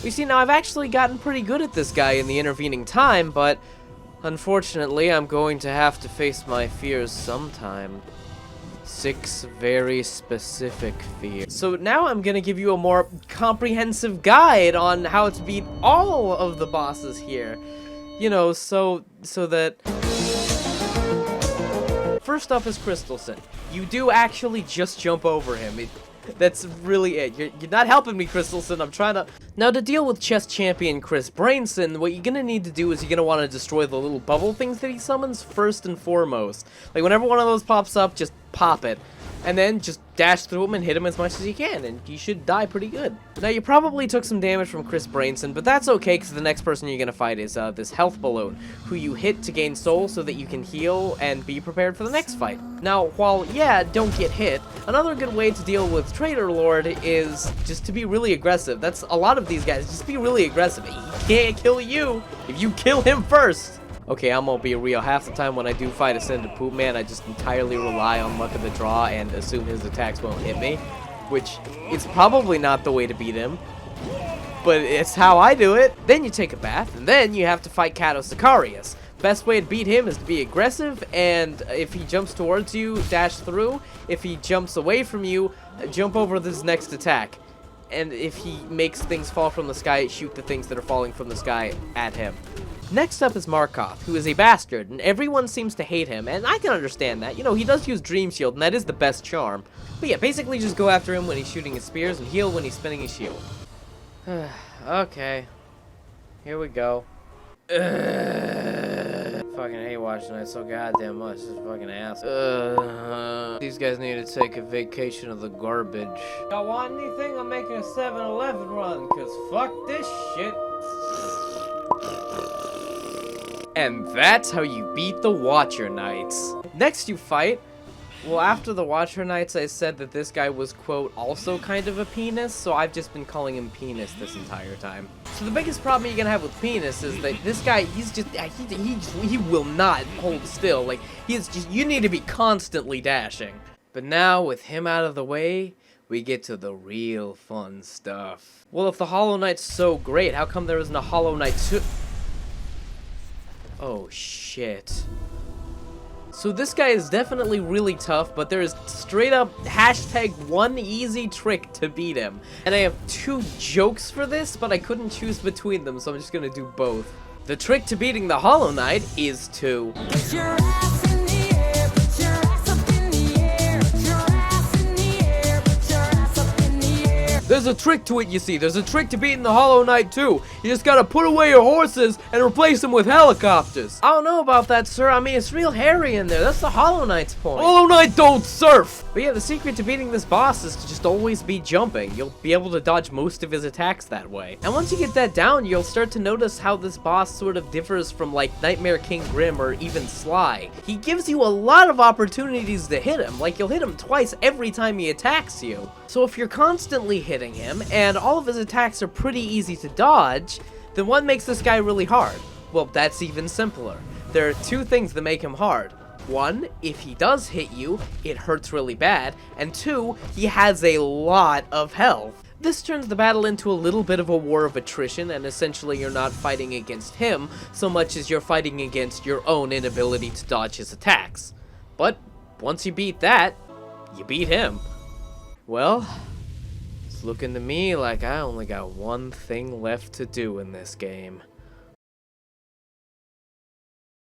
You see, now I've actually gotten pretty good at this guy in the intervening time, but unfortunately, I'm going to have to face my fears sometime. 6 very specific fears. So now I'm gonna give you a more comprehensive guide on how to beat all of the bosses here. You know, so that... First up is Crystalson. You do actually just jump over him. That's really it. You're not helping me, Crystalson. I'm trying to... Now, to deal with chess champion Chris Brainson, what you're gonna need to do is you're gonna want to destroy the little bubble things that he summons first and foremost. Like, whenever one of those pops up, just pop it. And then just dash through him and hit him as much as you can, and you should die pretty good. Now, you probably took some damage from Chris Brainson, but that's okay, because the next person you're gonna fight is this health balloon, who you hit to gain soul so that you can heal and be prepared for the next fight. Now, while, yeah, don't get hit, another good way to deal with Traitor Lord is just to be really aggressive. That's a lot of these guys, just be really aggressive. He can't kill you if you kill him first. Okay, I'm gonna be real. Half the time when I do fight Ascended Poop Man, I just entirely rely on luck of the draw and assume his attacks won't hit me, which is probably not the way to beat him, but it's how I do it. Then you take a bath, and then you have to fight Kato Sicarius. Best way to beat him is to be aggressive, and if he jumps towards you, dash through. If he jumps away from you, jump over this next attack. And if he makes things fall from the sky, shoot the things that are falling from the sky at him. Next up is Markov, who is a bastard, and everyone seems to hate him, and I can understand that. You know, he does use Dream Shield, and that is the best charm. But yeah, basically just go after him when he's shooting his spears, and heal when he's spinning his shield. Okay. Here we go. Fucking hate watching it so goddamn much. This fucking ass. These guys need to take a vacation of the garbage. Y'all want anything? I'm making a 7-Eleven run, cause fuck this shit. And that's how you beat the Watcher Knights. Next you fight... Well, after the Watcher Knights, I said that this guy was, quote, also kind of a penis, so I've just been calling him Penis this entire time. So the biggest problem you're gonna have with Penis is that this guy, he's just, he will not hold still. Like, he's just, you need to be constantly dashing. But now, with him out of the way, we get to the real fun stuff. Well, if the Hollow Knight's so great, how come there isn't a Hollow Knight 2? Oh, shit. So this guy is definitely really tough, but there is straight up #1 easy trick to beat him. And I have 2 jokes for this, but I couldn't choose between them, so I'm just gonna do both. The trick to beating the Hollow Knight is to... Put your ass in the air, put your ass up in the air, put your ass in the air, put your ass up in the air. There's a trick to it, you see. There's a trick to beating the Hollow Knight too. You just gotta put away your horses and replace them with helicopters. I don't know about that, sir. I mean, it's real hairy in there. That's the Hollow Knight's point. Hollow Knight don't surf! But yeah, the secret to beating this boss is to just always be jumping. You'll be able to dodge most of his attacks that way. And once you get that down, you'll start to notice how this boss sort of differs from like Nightmare King Grim or even Sly. He gives you a lot of opportunities to hit him. Like, you'll hit him twice every time he attacks you. So if you're constantly hitting him, and all of his attacks are pretty easy to dodge, then what makes this guy really hard? Well, that's even simpler. There are 2 things that make him hard. 1, if he does hit you, it hurts really bad, and 2, he has a lot of health. This turns the battle into a little bit of a war of attrition, and essentially you're not fighting against him so much as you're fighting against your own inability to dodge his attacks. But once you beat that, you beat him. Well, it's looking to me like I only got one thing left to do in this game.